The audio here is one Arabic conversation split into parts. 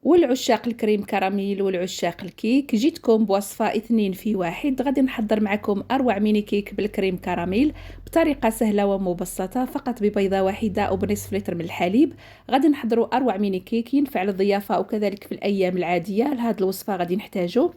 والعشاق الكريم كراميل والعشاق الكيك، جيتكم بوصفة 2 في 1. غادي نحضر معكم أروع ميني كيك بالكريم كراميل بطريقة سهلة ومبسطة، فقط ببيضة واحدة وبنصف لتر من الحليب. غادي نحضروا أروع ميني كيك ينفع للضيافة وكذلك في الأيام العادية. لهاد الوصفة غادي نحتاجو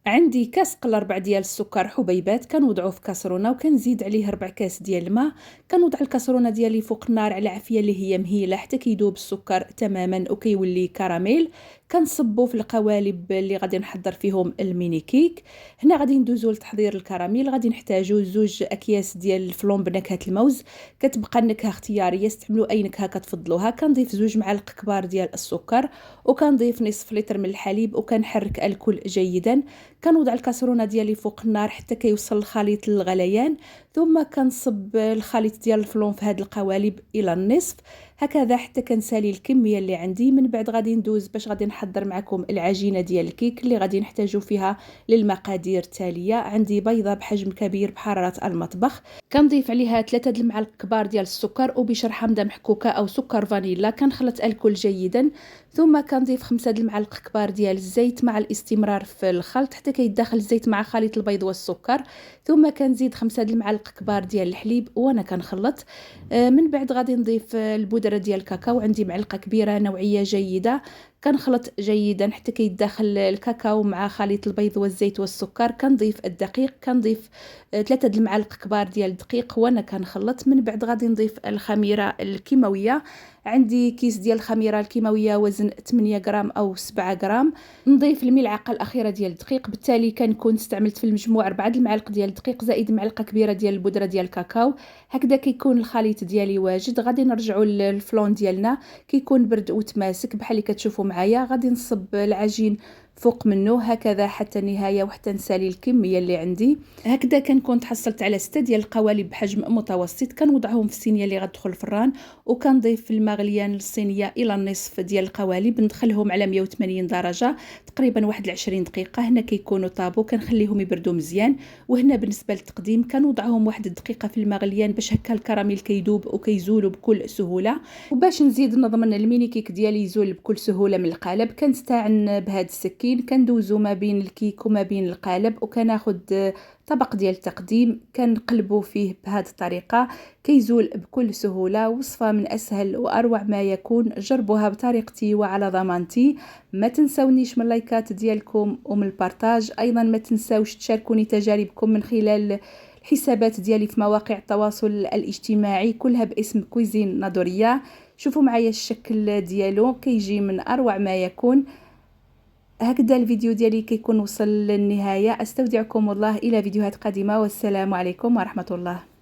عندي كاس قل 4 ديال السكر حبيبات، كنوضعوه في كاسرونه وكنزيد عليه 4 كاس ديال الماء. كنوضع الكاسرونه ديالي فوق النار على عافيه اللي هي مهيله حتى كيذوب السكر تماما وكيولي كراميل. كنصبو في القوالب اللي غادي نحضر فيهم الميني كيك. هنا غادي ندوزو لتحضير الكراميل. غادي نحتاجو 2 اكياس ديال الفلون بنكهه الموز، كتبقى النكهه اختياريه، استعملوا اي نكهه كتفضلوها. كنضيف 2 معالق كبار ديال السكر وكنضيف نصف لتر من الحليب وكنحرك الكل جيدا. كنوضع الكاسرونه ديالي فوق النار حتى كيوصل الخليط للغليان، ثم كنصب الخليط ديال الفلون في هذه القوالب الى النصف هكذا حتى كنسالي الكميه اللي عندي. من بعد غادي ندوز باش غادي نحضر معكم العجينه ديال الكيك اللي غادي نحتاجو فيها للمقادير التاليه. عندي بيضه بحجم كبير بحراره المطبخ، كنضيف عليها 3 المعالق كبار ديال السكر وبشر حامضه محكوكه او سكر فانيلا. كنخلط الكل جيدا، ثم كنضيف 5 المعالق كبار ديال الزيت مع الاستمرار في الخلط حتى كيدخل الزيت مع خليط البيض والسكر. ثم كنزيد 5 المعالق كبار ديال الحليب وانا كنخلط. من بعد غادي نضيف البودره ديال الكاكاو، عندي معلقه كبيره نوعيه جيده. كنخلط جيدا حتى كيدخل الكاكاو مع خليط البيض والزيت والسكر. كنضيف الدقيق، كنضيف 3 المعالق كبار ديال الدقيق وانا كنخلط. من بعد غادي نضيف الخميره الكيماويه، عندي كيس ديال الخميره الكيماويه وزن 8 غرام او 7 غرام. نضيف الملعقه الاخيره ديال الدقيق، بالتالي كنكون استعملت في المجموع 4 المعالق ديال الدقيق زائد معلقه كبيره ديال البودره ديال الكاكاو. هكذا كيكون الخليط ديالي واجد. غادي نرجعوا للفلون ديالنا، كيكون برد وتماسك بحال اللي كتشوفوا معايا. غادي نصب العجين فوق منه هكذا حتى النهايه وحتى نسالي الكميه اللي عندي. هكذا كنكون تحصلت على 6 ديال القوالب بحجم متوسط. كنوضعهم في الصينيه اللي غتدخل الفران وكنضيف الماء غليان للصينيه الى النصف ديال القوالب. ندخلهم على 180 درجه تقريبا واحد 20 دقيقه. هنا كيكونوا طابو، كنخليهم يبردوا مزيان. وهنا بالنسبه للتقديم كنوضعهم واحد الدقيقه في الماء غليان باش هكا الكراميل كيذوب وكيزولوا بكل سهوله. وباش نزيد نضمن الميني كيك ديالي يزول بكل سهوله من القالب، كنستعن بهذا السكين. كندوزو ما بين الكيك وما بين القالب وكناخد طبق ديال التقديم كنقلبو فيه بهذه الطريقه كيزول بكل سهوله. وصفه من اسهل واروع ما يكون. جربوها بطريقتي وعلى ضمانتي. ما تنسونيش من اللايكات ديالكم ومن البارطاج. ايضا ما تنساوش تشاركوني تجاربكم من خلال الحسابات ديالي في مواقع التواصل الاجتماعي كلها باسم كويزين نادوريا. شوفوا معايا الشكل ديالو كيجي من اروع ما يكون. هكذا الفيديو ديالي كيكون وصل للنهايه. استودعكم الله الى فيديوهات قادمه، والسلام عليكم ورحمه الله.